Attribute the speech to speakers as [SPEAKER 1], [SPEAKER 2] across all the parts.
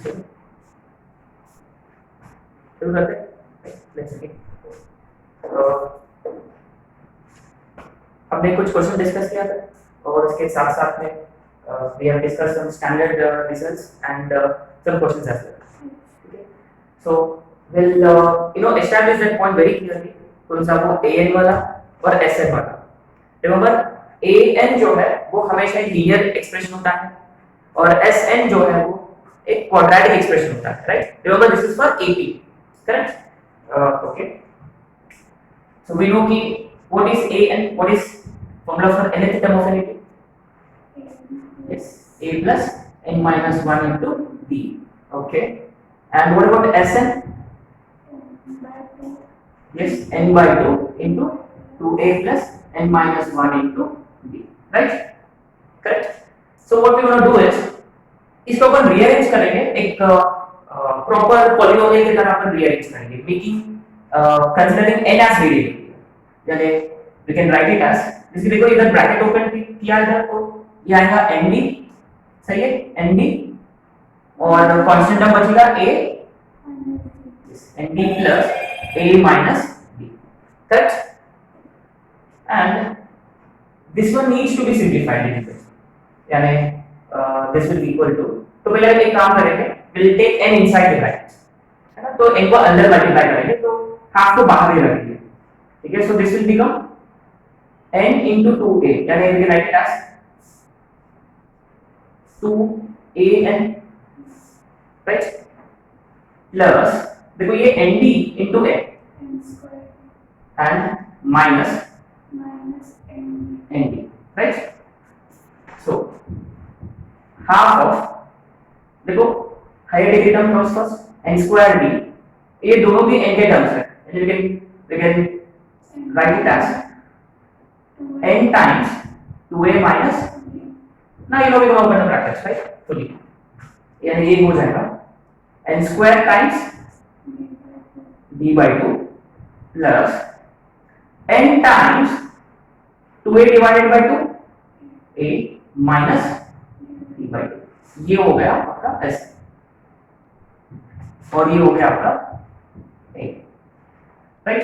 [SPEAKER 1] शुरू करते हैं। हमने कुछ क्वेश्चन डिस्कस किया था और इसके साथ साथ में we have discuss some standard results and some questions as well. okay, so we'll establish that point very clearly। कौन सा वो an वाला और sn वाला। रिमेंबर an जो है वो हमेशा एक लीनियर एक्सप्रेशन होता है और sn जो है वो एक क्वाड्रेटिक एक्सप्रेशन होता है, right. Remember this is for ap, correct. Okay, so we know कि what is an, what is formula for nth term of an ap? Yes, a plus n minus 1 into b. Okay, and what about sn? Yes, n by 2 into 2a plus n minus 1 into b, right? Correct. So what we want to do is इसको अपन rearrange करेंगे, एक proper polynomial की तरह अपन rearrange करेंगे, making considering n as variable. यानी we can write it as, जैसे देखो इधर ब्रैकेट ओपन किया इधर तो ये आएगा nd, सही है, nd और कांस्टेंट टर्म बचेगा a, nd plus a minus b, correct? And this one needs to be simplified a little bit, यानी this will be equal to, तो पहले हम एक काम करेंगे, we'll take n inside the bracket, है ना, तो n को अंदर मल्टीप्लाई करेंगे तो हाफ को बाहर ही रखेंगे, ठीक है। so this will become n into 2a, यानी we can write it as 2an, right, plus देखो ये nd into n and minus nd, right। so half of, देखो higher degree term comes first n square d, ये दोनों भी n के terms है, we can write it as n times 2a minus, now you know we can open the brackets, right, fully, यानी ये हो जाएगा n square times d by 2 plus n times 2a divided by 2 a minus d by 2, ये हो गया आपका s और ये हो गया आपका a, right.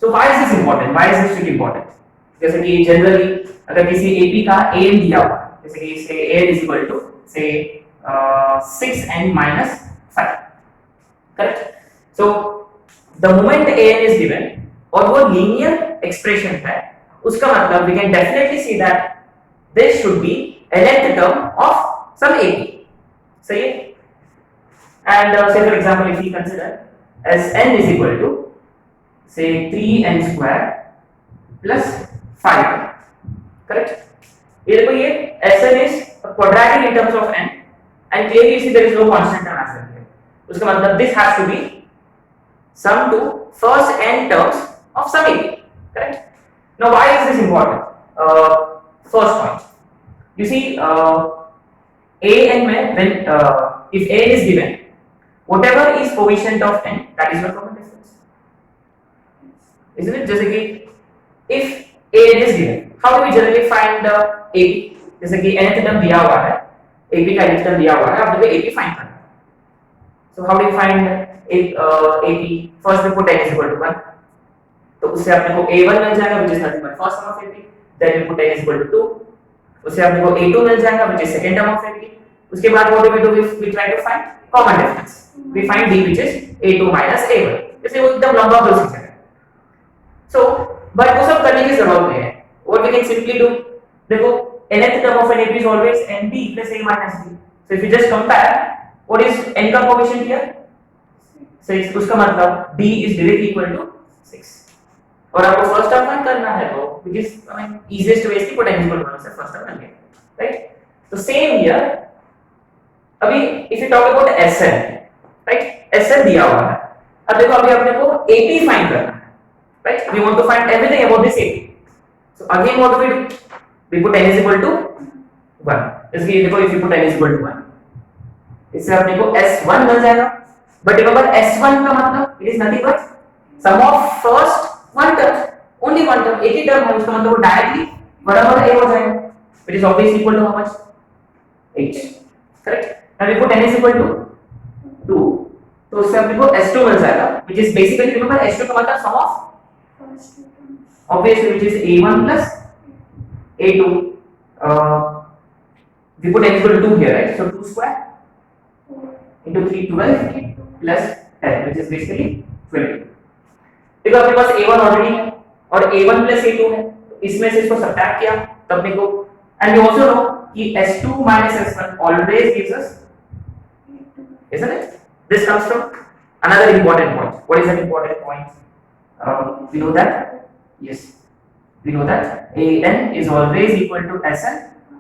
[SPEAKER 1] So why is this important, why is this trick important? जैसे कि जनरली अगर किसी AP का an दिया हुआ है, जैसे कि से an is equal to say 6n minus 5, correct. So the moment an is given और वो लीनियर एक्सप्रेशन है, उसका मतलब we can definitely see that this should be nth term of some AP, सही है। and say for example if we consider as n is equal to say 3n square plus 5, correct। ये देखो ये sn is quadratic in terms of n and clearly you see there is no constant term as well, उसका मतलब this has to be sum to first n terms of some AP, correct। now why is this important? First point, you see an में when if an is given, whatever is coefficient of n, that is your common difference, isn't it? जैसे कि if an is given, how do we generally find the AP? जैसे कि nth term दिया हुआ है, AP का nth term दिया हुआ है, अब देखो AP फाइंड करना है, so how do you find AP? first we put n is equal to 1, तो उससे अपने को a1 मिल जाएगा which is nothing but first term of AP, then we put n is equal to 2, उससे अपने को a2 मिल जाएगा which is second term of AP, उसके बाद what do we do? we try to find common difference, we find d which is a2 minus a1, जैसे वो एकदम लंबा प्रोसीजर है। so but वो सब करने की जरूरत नहीं है, what we can simply do, देखो nth term of an AP is always nd plus a minus d, so if you just compare what is n का कोएफिशिएंट here 6, उसका मतलब d is directly equal to 6, और आपको first term find करना है तो which is I mean easiest way is to put n equal to 1 से first term मिल गया, राइट। तो सेम हियर, अभी if you talk about sn, right, sn दिया हुआ है, अब देखो अभी अपने को AP फाइंड करना है, right, we want to find everything about this AP, so again what do we do? we put n is equal to 1, इसलिए देखो if you put n is equal to 1, इससे अपने को s1 मिल जाएगा, but remember s1 का मतलब it is nothing but sum of first one term, only one term, एक ही term है, उसका मतलब वो डायरेक्टली बराबर a हो जाएगा, which is obviously equal to how much? h, correct। now we put n is equal to तो उससे अपने को S2 मिल जाएगा, which is basically remember S2 का मतलब sum of obviously which is A1 plus A2. We put n equal to 2 here, right? So 2 square into 3 12 plus 10, which is basically 20. देखो अपने पास A1 already है और A1 plus A2 है, तो इसमें से इसको सब्ट्रैक्ट किया तो अपने को, and we also know कि S2 minus S1 always gives us, isn't it? This comes from another important point. What is that important point? We know that, yes, we know that An is always equal to Sn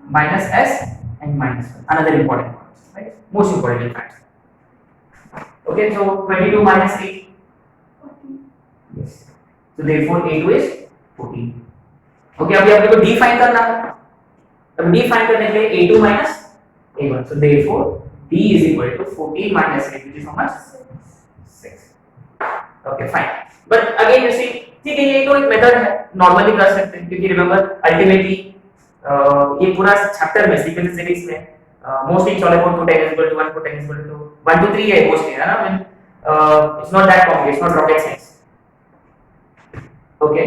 [SPEAKER 1] minus S and minus 1. Another important point, right? Most important in fact. Okay, so 22 minus 8. Yes. So therefore A2 is 14. Okay, अभी आपको D find करना है. अब D find करने के लिए A2 minus A1. So therefore D is equal to 14 minus 8, which is how much? 6. Okay, fine. But again you see, ठीक है, ये तो एक मेथड है, नॉर्मली कर सकते हैं, क्योंकि रिमेंबर अल्टीमेटली ये पूरा चैप्टर में सीक्वेंस सीरीज में mostly it's all about 2 10 is equal to 1 2 10 is equal to 1 2 3 है मोस्टली, है ना? I mean it's not that complex, it's not rocket science. Okay,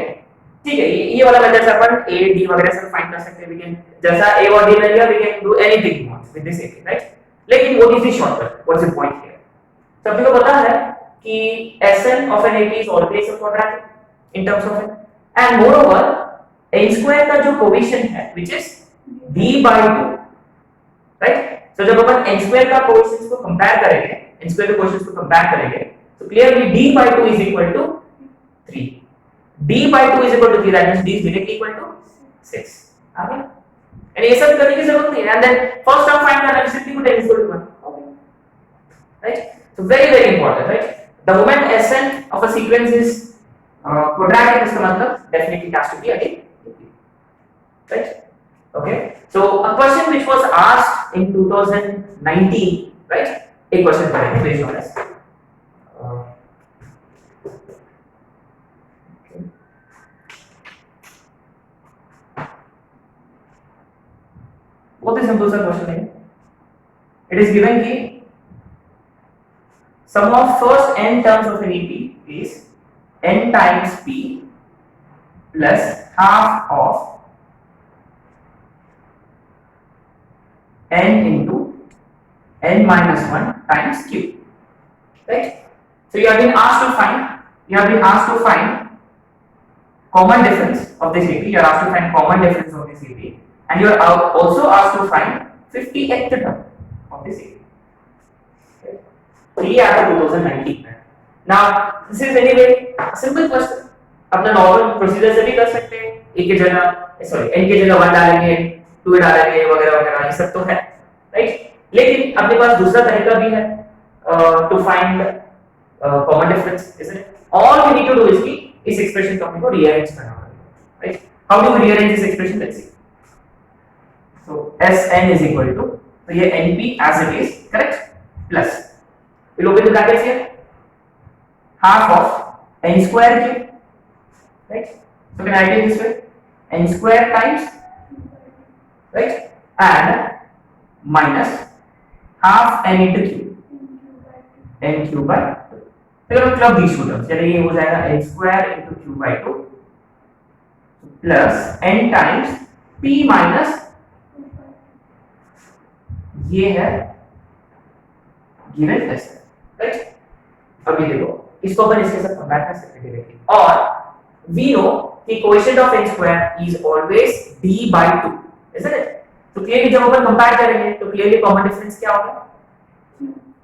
[SPEAKER 1] ठीक है, ये वाला मेथड से अपन a d वगैरह सब फाइंड कर सकते हैं. वी कैन जैसा a और d मिल गया, we can do anything we want with this a, right? लेकिन what is the shortcut, what's the point here? सभी को पता है कि Sn of an AP is always a quadratic in terms of n, and moreover n square का जो coefficient है which is d by 2, right? So जब अपन n square का कोएफिशिएंट को कंपेयर करेंगे, n square के कोएफिशिएंट को कंपेयर करेंगे, तो clearly d by 2 is equal to 3. d by 2 is equal to 3, that means d is directly equal to 6. Okay, and ये सब करने की जरूरत नहीं है, and then first term find करना है, simply put n is equal to 1. Okay, right? So very important, right? The moment Sn of a sequence is quadratic, इसका मतलब definitely it has to be again, right? Okay, so a question which was asked in 2019, right? एक question करेंगे based on this. बहुत ही simple सा question है. It is given कि sum of first n terms of an EP is n times p plus half of n into n minus 1 times q, right? So you have been asked to find common difference of this EP. You are asked to find common difference of this EP, and you are also asked to find 50th term of this EP. तो ये आता 2019 में. Now this is anyway simple question. अपना normal procedure से भी कर सकते हैं. एक की जगह n की जगह 1 डालेंगे, 2 डालेंगे वगैरह वगैरह, ये सब तो है, राइट? लेकिन अपने पास दूसरा तरीका भी है to find common difference, isn't it? All we need to do is कि इस एक्सप्रेशन को अपने को रीअरेंज करना होगा, right? How do we rearrange this expression? Let's see. So Sn is equal to, so ये np as it is, correct, plus we'll open the brackets here, half of n square cube, right? So can I take this way, n square times, right, and minus half n into q, n cube by 2. तो अगर हम club these two terms, चलिए ये हो जाएगा n square into q by 2 plus n times p minus, ये है given s, right? अभी देखो इसको अपन इसके साथ कंपेयर कर सकते हैं डायरेक्टली, और वी नो कि coefficient of n square is always d by 2, isn't it? तो क्लियरली जब अपन कंपेयर करेंगे तो क्लियरली कॉमन डिफरेंस क्या होगा?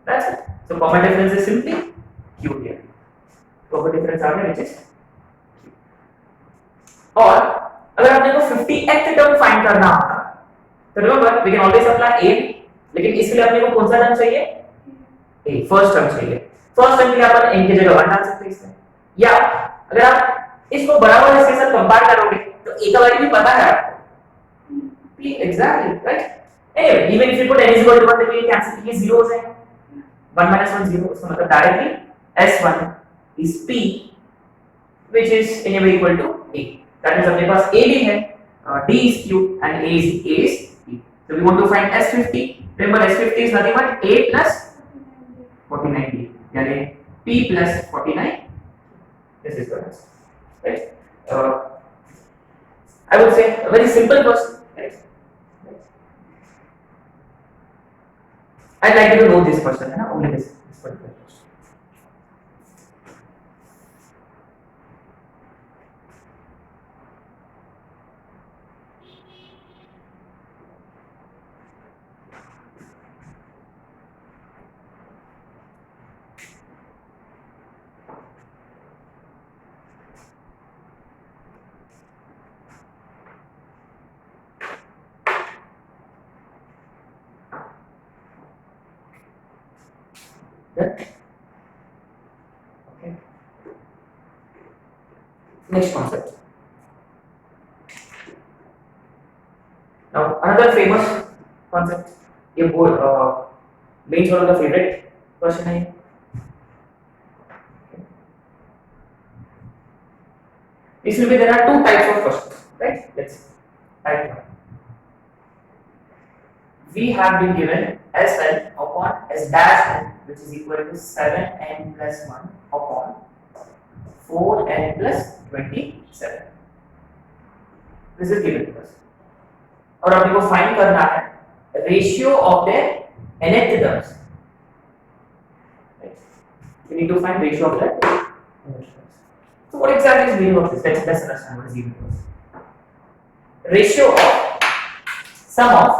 [SPEAKER 1] That's it. So common difference is simply q here. Common difference आ गया व्हिच इज q. और अगर आपने को 50th टर्म फाइंड करना होता तो remember we can always apply a, लेकिन इसके लिए अपने को कौन सा टर्म चाहिए? a, फर्स्ट टर्म चाहिए. फर्स्ट टर्म के लिए अपन n की जगह 1 डाल सकते हैं इसमें, या अगर आप इसको बराबर इसके साथ कंपेयर करोगे तो a का वैल्यू भी पता है आपको, exactly, right? Anyway even if you put n is equal to 1, तो ये कैंसिल, ये 0 हो जाएगा. 1 minus 1 0, इसका मतलब directly s1 is p which is anyway equal to a. That means अपने पास a भी है, d is q and a is p. So we want to find s50. Remember s50 is nothing but a plus 49d. यानी p plus 49. This is the answer, right? I would say a very simple question, right? I'd like you to know this question, है ना? Only this particular question. Okay. Next concept. Now another famous concept. ये main one of the favorite question है. This will be there are two types of questions, right? Let's see. Type 1. We have been given Sn upon S dash n, which is equal to 7n plus 1 upon 4n plus 27. This is given to us. और अपने को find करना है ratio of their nth terms. We need to find ratio of their nth terms. So what exactly is meaning of this? Let's understand what is given to us. Ratio of sum of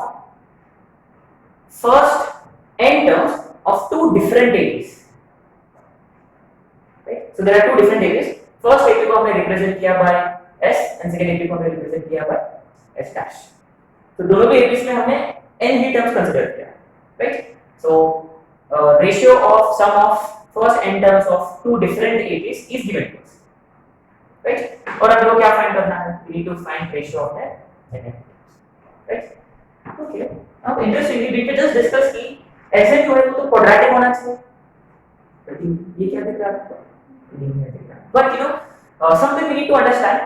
[SPEAKER 1] first n terms of two different APs. Right? So there are two different APs. First AP को हमने represent किया by S and second AP को हमने represent किया by S dash. तो दोनों भी APs में हमने n ही terms consider किया, right? So ratio of sum of first n terms of two different APs is given to us, right? और अब क्या find करना है? We need to find ratio of their n terms, right? Okay. Now interestingly, we can just discuss कि Sn जो है वो तो quadratic होना चाहिए, लेकिन ये क्या दिख रहा है? Linear दिख रहा है. But you know something we need to understand.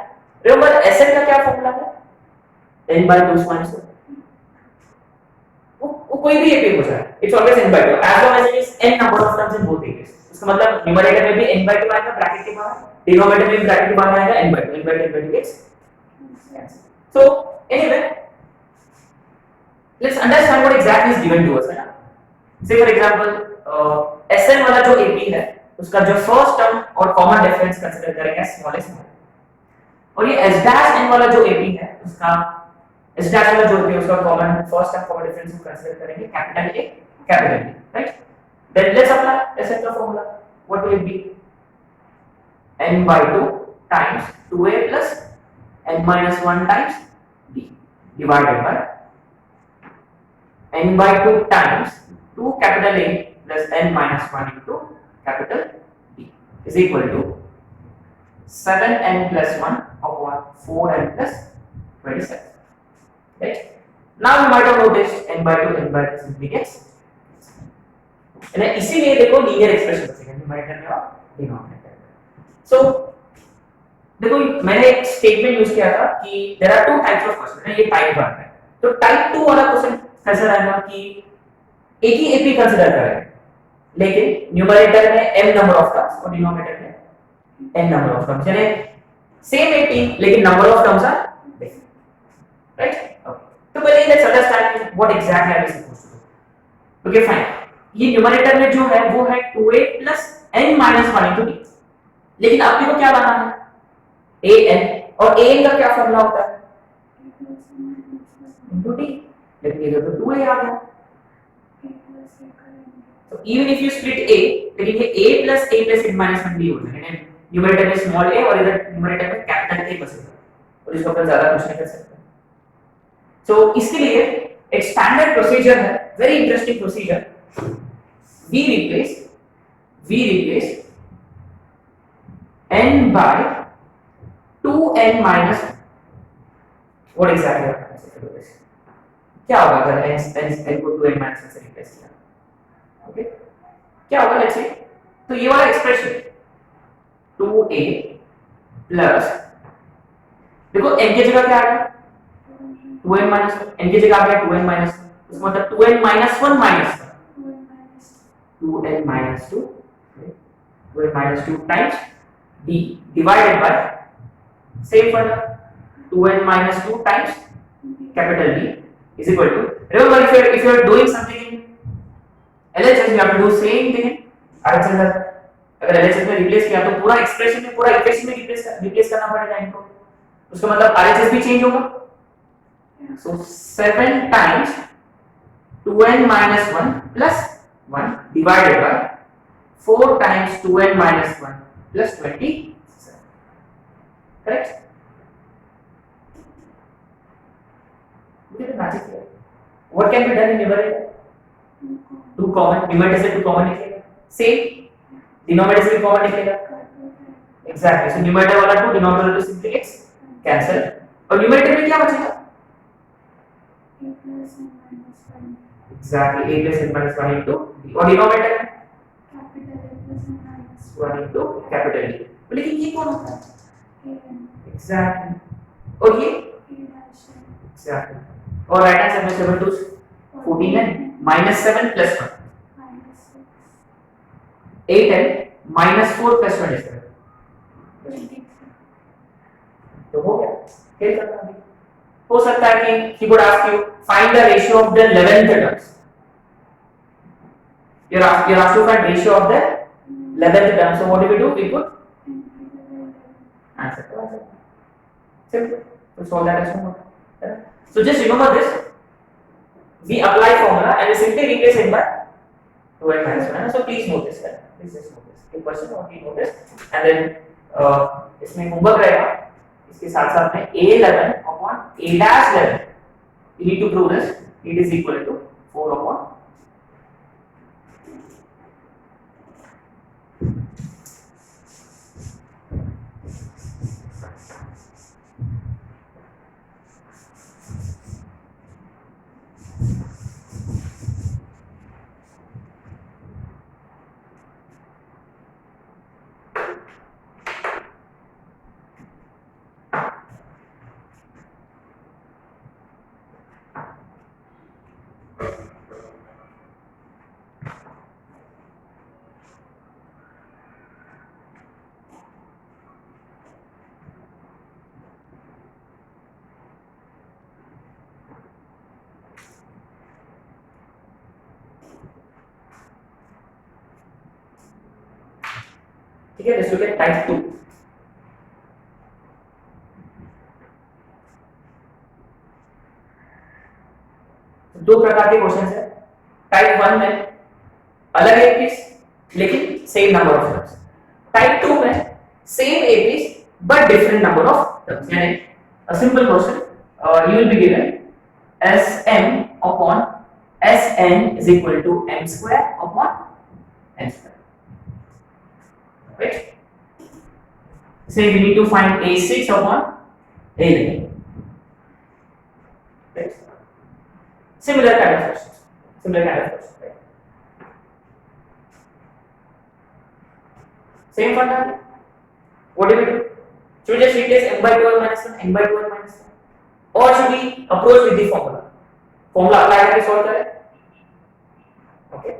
[SPEAKER 1] Remember Sn का क्या formula है? n by 2 minus 1. वो कोई भी AP हो जाए, it's always n by 2 as long as it is n number of terms in both APs. इसका मतलब न्यूमरेटर में भी n by 2 आएगा ब्रैकेट के बाहर, डिनोमिनेटर में भी ब्रैकेट के बाहर आएगा n by 2, n by 2, n by 2 gets cancelled. So anyway, let's understand what exactly is given to us, है ना? Say for example, Sn वाला जो AP है, उसका जो फर्स्ट टर्म और कॉमन डिफरेंस कंसीडर करेंगे स्मॉलेस्ट में, और ये S dash n वाला जो AP है, उसका S dash वाला जो AP है, उसका common first term common difference को कंसीडर करेंगे capital A, capital B, right? Then let's apply Sn का formula. What will it be? N by 2 times 2a plus n minus 1 times b divided by n by 2 times 2 capital A plus n minus 1 into capital B is equal to 7n plus 1 upon 4n plus 27. Right? Now you might have noticed n by 2 simply gets, and इसीलिए देखो linear expression बचेगा numerator में और denominator में. सो देखो मैंने एक statement use किया था कि there are two types of question है, ये टाइप 1 है. तो टाइप 2 वाला क्वेश्चन कैसा रहेगा कि एक ही एपी कंसीडर करेंगे, लेकिन न्यूमरेटर में m नंबर ऑफ टर्म्स और डिनोमिनेटर में n नंबर ऑफ टर्म्स, यानी सेम एपी लेकिन number of terms are different, right? तो पहले let's understand what exactly are we supposed to do. Okay fine. ये न्यूमरेटर में जो है वो है 2a plus n minus 1 into d, लेकिन आपको को क्या बनाना है? an, और an का क्या फॉर्मूला होता है? into d, लेकिन ये तो 2a आ गया. तो even if you split a, लेकिन ये a plus n minus 1 d होता है, यानी न्यूमरेटर में स्मॉल a और इधर न्यूमरेटर में कैपिटल A बचेगा, और इसको अपन ज्यादा कुछ नहीं कर सकते. सो इसके लिए एक स्टैंडर्ड प्रोसीजर है, very interesting procedure. We replace n by 2n minus 1. What exactly happens if you do this? क्या होगा अगर n को 2n minus 1 से रिप्लेस किया? ओके, क्या होगा? लेट्स से तो ये वाला एक्सप्रेशन 2a प्लस, देखो n की जगह क्या आ गया? 2n minus 1. n की जगह आ गया 2n minus 1, उसका मतलब 2n minus 1 minus 1, 2n minus 2 2n minus 2 times d divided by same further 2n minus 2 times capital D is equal to, remember if you are doing something in LHS you have to do same thing in RHS. अगर LHS में replace किया तो पूरा expression में पूरा equation में replace करना पड़ेगा इनको, उसका मतलब RHS भी चेंज होगा. So 7 times 2n minus 1 plus 1 divided by 4 times 2n minus 1 plus 27. Correct? Look at the magic here. What can be done in numerator? 2 common, numerator से 2 common निकलेगा. Same, denominator से भी common निकलेगा. Exactly. So numerator वाला 2, denominator वाला 2 simply gets cancel. और numerator में क्या बचेगा? Exactly, a plus n minus 1 into d. और denominator में
[SPEAKER 2] capital A plus n minus
[SPEAKER 1] 1 into capital D. लेकिन ये कौन होता है?
[SPEAKER 2] n
[SPEAKER 1] Exactly. और ये
[SPEAKER 2] a dash n
[SPEAKER 1] exactly. और राइट हैंड साइड में 7 2 14 है minus 7 plus 1
[SPEAKER 2] minus 6
[SPEAKER 1] 8 है minus 4 plus 1 is
[SPEAKER 2] 23.
[SPEAKER 1] तो हो गया. क्या करना है? हो सकता है कि he would ask you find the ratio of the 11th terms. You're asked to find ratio of the 11th term. So what do? We put answer. Simple. To solve that as well. So just remember this. We apply formula and we simply replace it by 2n minus 1. So please note this. Please just note this. एक question only note this. And then इसमें homework रहेगा. इसके साथ साथ में a11 upon a dash 11. You need to prove this. It is equal to 4 upon ठीक है. Let's look at type 2. दो प्रकार के क्वेश्चंस है. टाइप 1 में अलग एक पीस लेकिन same number of terms. Type 2 में सेम एक piece but different number of terms. यानी a simple question you will be given Sm upon Sn is equal to m square upon n square. Right? Say we need to find a6 upon a11. Right? Similar kind of questions. Right? Same formula. What do we do? Should we just replace m by 2n minus 1, n by 2n minus 1? Or should we approach with the formula? Formula apply करके solve करें? Okay.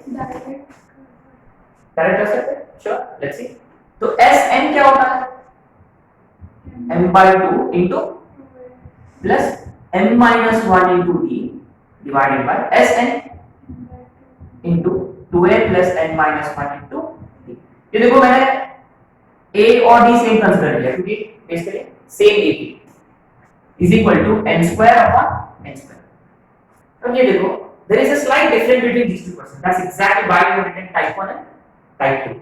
[SPEAKER 1] Direct कर सकते हैं? Sure. Let's see. तो Sn क्या होता है? m by 2 into plus m minus 1 into d divided by Sn into 2a plus n minus 1 into d. ये देखो मैंने a और d सेम कंसीडर किया क्योंकि basically same ap is equal to n square upon n square. अब ये देखो there is a slight difference between these two questions. That's exactly why we have written type 1 and type 2.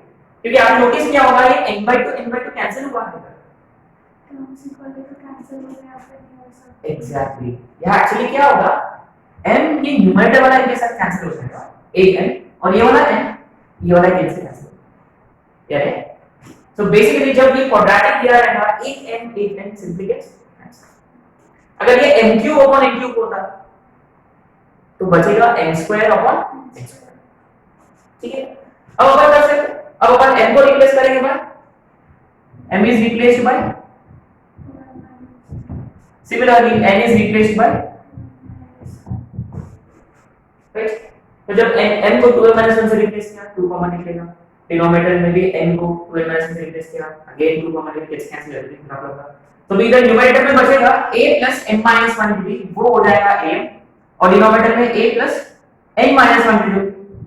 [SPEAKER 1] क्योंकि आप notice किया होगा ये n by 2 कैंसिल हुआ है.
[SPEAKER 2] टर्म्स इक्वल टू कैंसिल हो गया फिर नहीं हो सकता.
[SPEAKER 1] एग्जैक्टली. यहाँ एक्चुअली क्या होगा m ये न्यूमरेटर वाला इनके साथ कैंसिल हो जाएगा एक n और ये वाला n ये वाला n से कैंसिल हो जाएगा. सो बेसिकली जब ये क्वाड्रेटिक दिया रहेगा एक n सिंपली गेट्स कैंसिल. अगर ये m cube upon n cube होता तो बचेगा n square upon n square. ठीक है. अब अपन कर सकते अब अपन n को रिप्लेस करेंगे bye m is replaced by similarly n is replaced by right. तो जब n को 2 1 से रिप्लेस किया 2 कॉमन निकलेगा डिनोमिनेटर में भी n को 2n - 1 से रिप्लेस किया, अगेन 2 कॉमन लेके कैंसिल कर देंगे बराबर होगा। तो भी इधर न्यूमरेटर में बचेगा a + n - 1 dt, वो हो जाएगा am, और डिनोमिनेटर में a + n - 1 dt,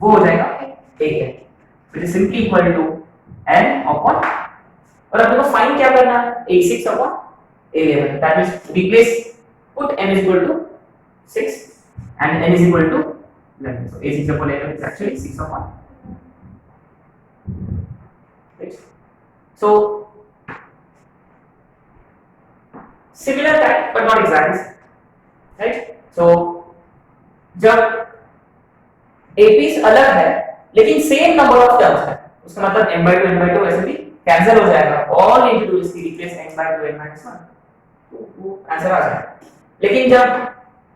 [SPEAKER 1] वो हो जाएगा an, which is simply equal to n upon, और अपने को फाइंड क्या करना है, a6 upon a11, that means replace, put n is equal to 6 and n is equal to 11, so a6 upon a11 is actually 6 upon, right? So similar type but not exact, right? So जब APs अलग है लेकिन same number of terms है, उसका मतलब m/2 वैसे भी cancel हो जाएगा, ऑल इंटू 2 इसकी रिप्लेस n/2 n - 1, तो वो आंसर आ जाएगा। लेकिन जब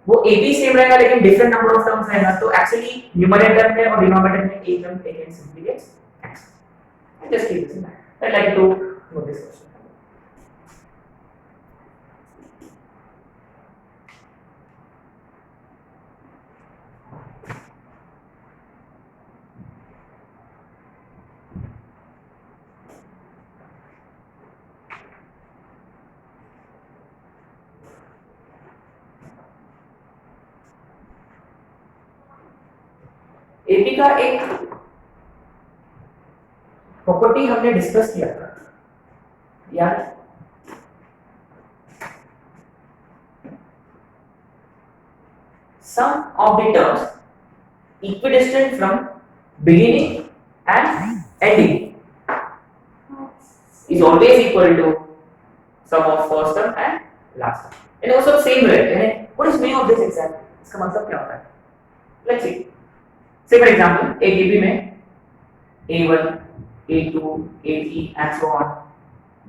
[SPEAKER 1] वो AP सेम रहेगा लेकिन डिफरेंट नंबर ऑफ टर्म्स रहेगा, तो एक्चुअली न्यूमरेटर में और डिनोमिनेटर में एक टर्म एक simply gets cancel. Just keep this in mind. I like to know this question. AP का एक प्रॉपर्टी हमने डिस्कस किया था यार, sum of the terms equidistant from beginning and ending is always equal to sum of first term and last term, and also same rate, and what is meaning of this exactly, इसका मतलब क्या होता है? Let's see, say for example एक AP में A1 A2 A3 and so on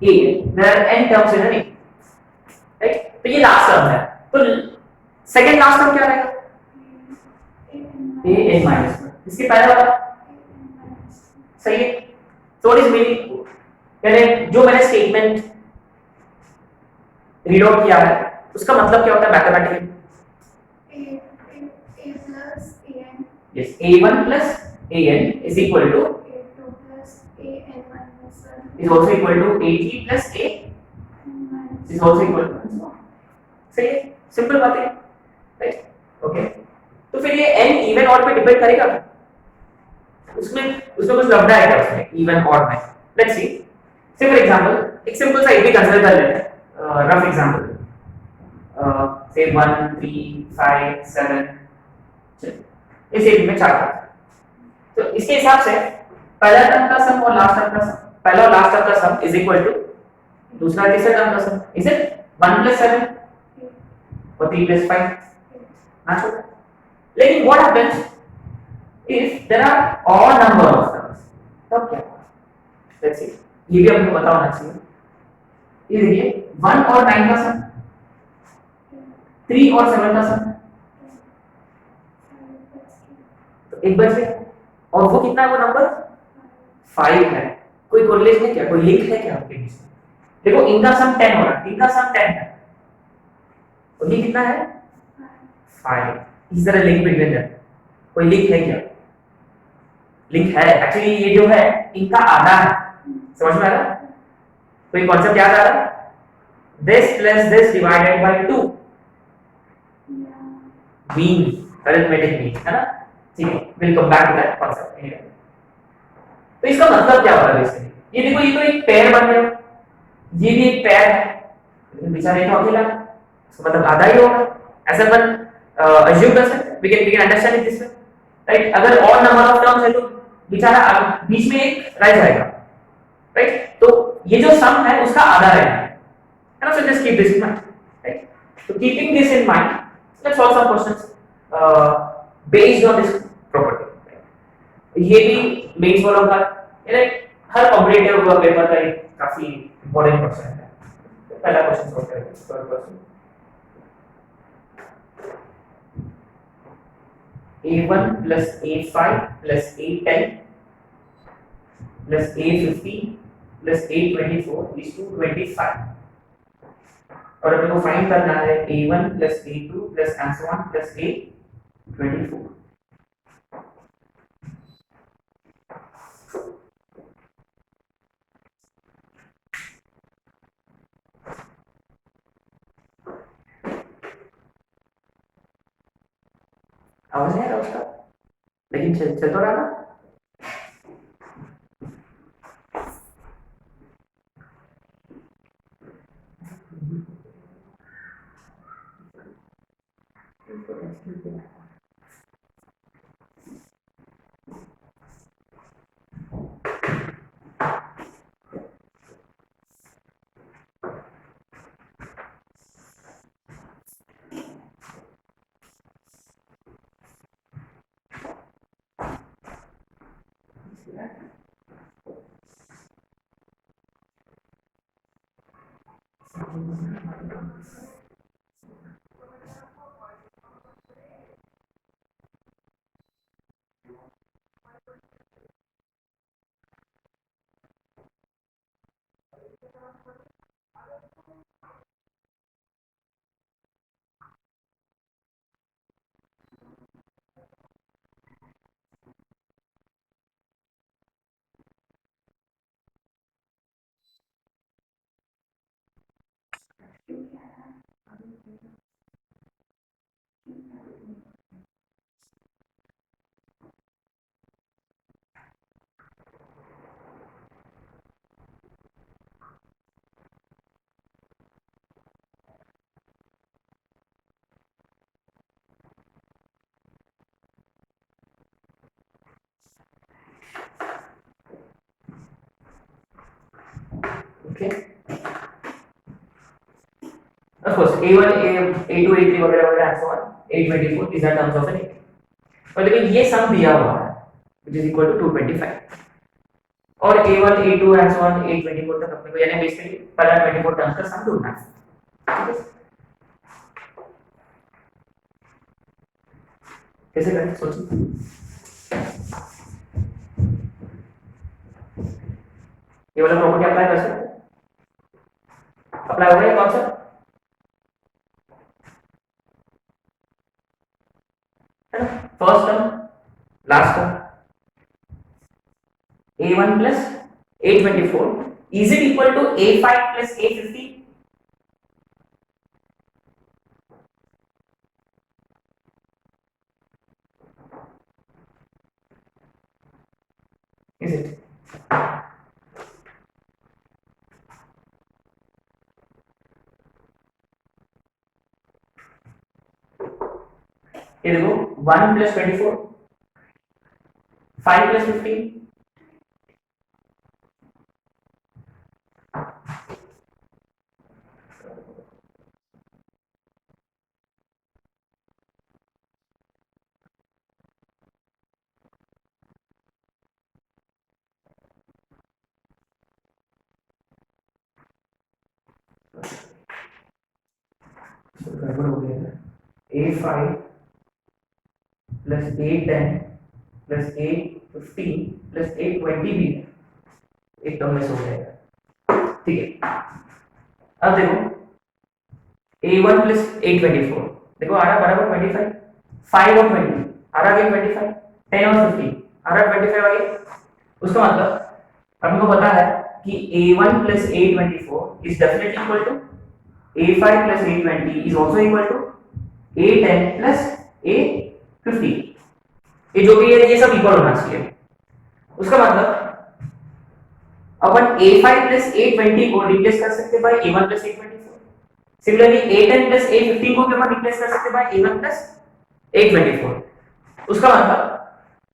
[SPEAKER 1] an, there are n terms in an AP, right? तो ये last term है, तो सेकंड लास्ट टर्म क्या रहेगा? an-1, इसके पहले वाला सही है। so what is meaning, यानी जो मैंने स्टेटमेंट रीड आउट किया है उसका मतलब क्या होता है mathematically?
[SPEAKER 2] a plus an,
[SPEAKER 1] yes, a1 plus an is equal to
[SPEAKER 2] a2 plus an minus 1
[SPEAKER 1] is also equal to a3 plus a
[SPEAKER 2] minus
[SPEAKER 1] is also equal to, सही है, सिंपल बात है, राइट? ओके, तो फिर ये n इवन ऑड पे depend करेगा, उसमें कुछ लफड़ा है क्या उसमें इवन ऑड में? लेट्स सी, से फॉर एग्जांपल एक सिंपल सा एपी कंसीडर कर लेते हैं, रफ एग्जांपल, से 1 3 5 7, इस एपी में 4 था, तो इसके हिसाब से पहला टर्म का सम और लास्ट टर्म का सम, पहला और लास्ट टर्म का सम इज इक्वल टू दूसरा और तीसरा टर्म का सम, इज इट 1 + 7 और 3 + 5, ना छोटा। लेकिन what happens if there are odd number of terms, तब क्या होगा? लेट्स सी, ये भी आपको पता होना चाहिए। ये देखिए 1 और 9 का सम, 3 और 7 का सम, तो एक बच गया, और वो कितना है वो नंबर? 5 है। कोई कोरिलेशन है क्या, कोई लिंक है क्या उनके बीच में? देखो इनका सम 10 हो रहा है, इनका सम 10 है, और ये कितना है? 5। इस तरह लिंक बिटवीन देम, कोई लिंक है क्या? लिंक है, एक्चुअली ये जो है इनका आधा है, समझ में आ रहा है? तो ये कॉन्सेप्ट याद आ रहा है? This plus this divided by 2 mean arithmetic mean, है ना? ठीक है, will come back to that concept anyway. तो इसका मतलब क्या होता है बेसिकली? ये देखो, ये तो एक पेयर बन गया, ये भी एक पेयर है, लेकिन बेचारा ये तो अकेला है, इसका मतलब आधा ही होगा। ऐसा अपन अज्यूम कर सकते हैं, we can understand it this way, right? अगर ऑड नंबर ऑफ टर्म्स है तो बेचारा बीच में एक रह जाएगा, राइट? तो ये जो सम है उसका आधा रहेगा, है ना? So just keep this in mind, right? तो keeping this in mind, let's solve some questions based on this property. ये भी मेंस वालों का, यानी हर कॉम्पिटिटिव पेपर का एक काफी इंपॉर्टेंट क्वेश्चन है। तो पहला क्वेश्चन सॉल्व करेंगे, first question a1 plus a5 plus a10 plus a15 plus a24 is to 25, और अपने को फाइंड करना है a1 plus a2 plus and so on plus a24। आवाज नहीं आ रहा उसका, लेकिन चल तो रहा ना। Okay. Of course, A1, A2, A3 वगैरह वगैरह and so on, A24 these are terms of an A. और लेकिन ये सम दिया हुआ है which is equal to 225 और A1, A2 and so on A24 तक अपने को यानी बेसिकली पहला 24 टर्म्स का सम ढूंढना है। ठीक है, कैसे करें सोचिए। ये वाला प्रॉपर्टी अप्लाई कर सकते हैं, अप्लाई हो गया कॉन्सेप्ट है ना। First term last term A1 plus A24 is it equal to A5 plus A50? Is it? ये देखो 1 plus 24 5 plus 15 गड़बड़ हो गया ना। A5 plus A10 plus A15 plus A20 भी है, एकदम मिस हो जाएगा। ठीक है, अब देखो A1 plus A24 देखो आ रहा बराबर 25 5 और 20 आ रहा अगेन 25 10 और 15 आ रहा 25 अगेन। उसका मतलब हमको पता है कि A1 plus A24 is definitely equal to A5 plus A20 is also equal to A10 plus A15। ये जो भी है ये सब इक्वल होना चाहिए। उसका मतलब अपन A5 plus A20 को रिप्लेस कर सकते हैं bye A1 plus A24। Similarly A10 plus A15 को भी अपन रिप्लेस कर सकते हैं बाय A1 plus A24। उसका मतलब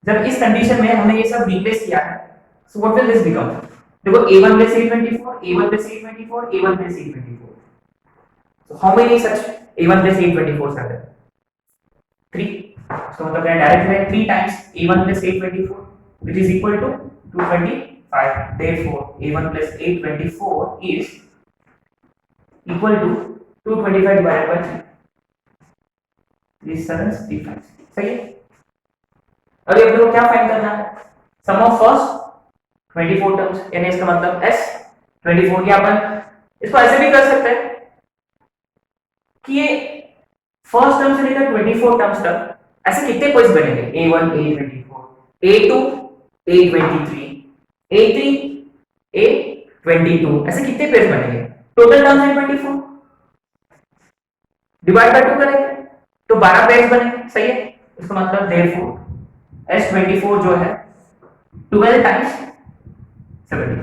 [SPEAKER 1] जब इस कंडीशन में हमने ये सब रिप्लेस किया है, so what will this become? देखो A1 plus A24 A1 plus A24 A1 plus A24। So how many such A1 plus A24s are there? 3। So मतलब डायरेक्ट है 3 times A1 plus A24 which is equal to 225। Therefore A1 plus A24 is equal to 225 divided by 3। These sevens 3 times। सही है। अब ये देखो क्या find करना है? सम ऑफ फर्स्ट 24 टर्म्स यानी इसका मतलब S 24 या अपन इसको ऐसे भी कर सकते हैं कि ये फर्स्ट टर्म से लेकर 24 टर्म्स तक ऐसे कितने पॉइंट्स बनेंगे? A1 A24 A2 A23 A3 A22 ऐसे कितने पेयर्स बनेंगे? टोटल टर्म्स है 24 डिवाइड बाय 2 करेंगे तो 12 पेयर्स बनेंगे। सही है। इसका मतलब therefore S24 जो है 12 टाइम्स 70,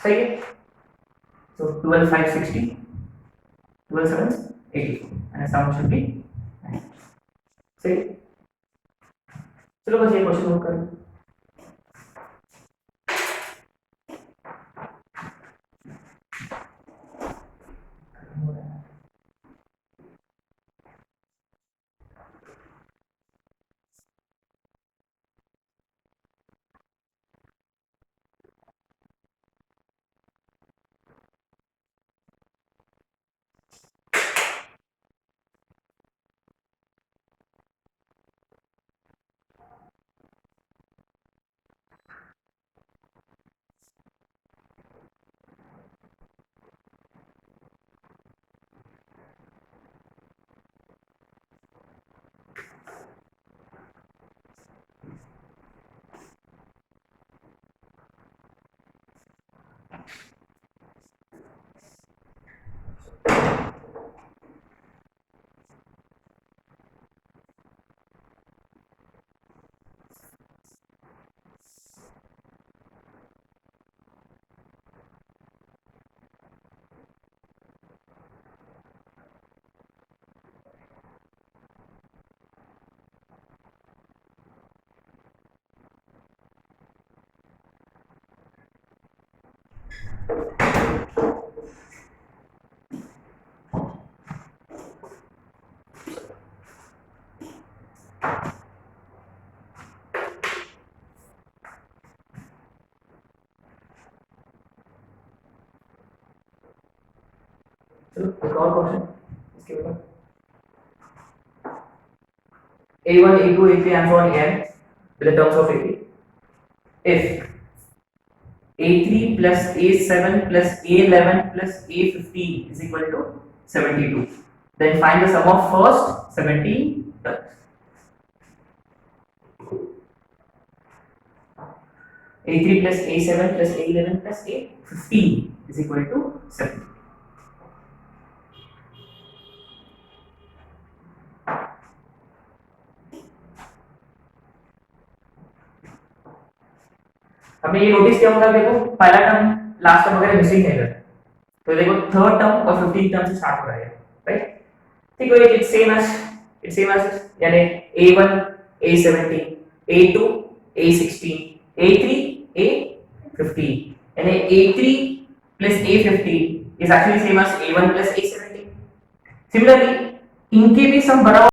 [SPEAKER 1] सही है। So 12 5 60, 12 7 84 and sum should be 9, सही है। चलो बस ये क्वेश्चन नोट करें। चलो एक और क्वेश्चन इसके बाद A1 A2 A3 and so on n with the terms of AP if A3 plus A7 plus A11 plus A15 is equal to 72, then find the sum of first 17 terms. A3 plus A7 plus A11 plus A15 is equal to 70. हमें ये notice क्या होगा, देखो पहला term last term वगैरह missing है इधर, तो देखो थर्ड टर्म और 15 टर्म से स्टार्ट हो रहा है, राइट। ठीक है, इट्स सेम एज यानी A1 A17 A2 A16 A3 A15 यानी A3 plus A15 is actually same as A1 plus A17। Similarly इनके भी सम बड़ा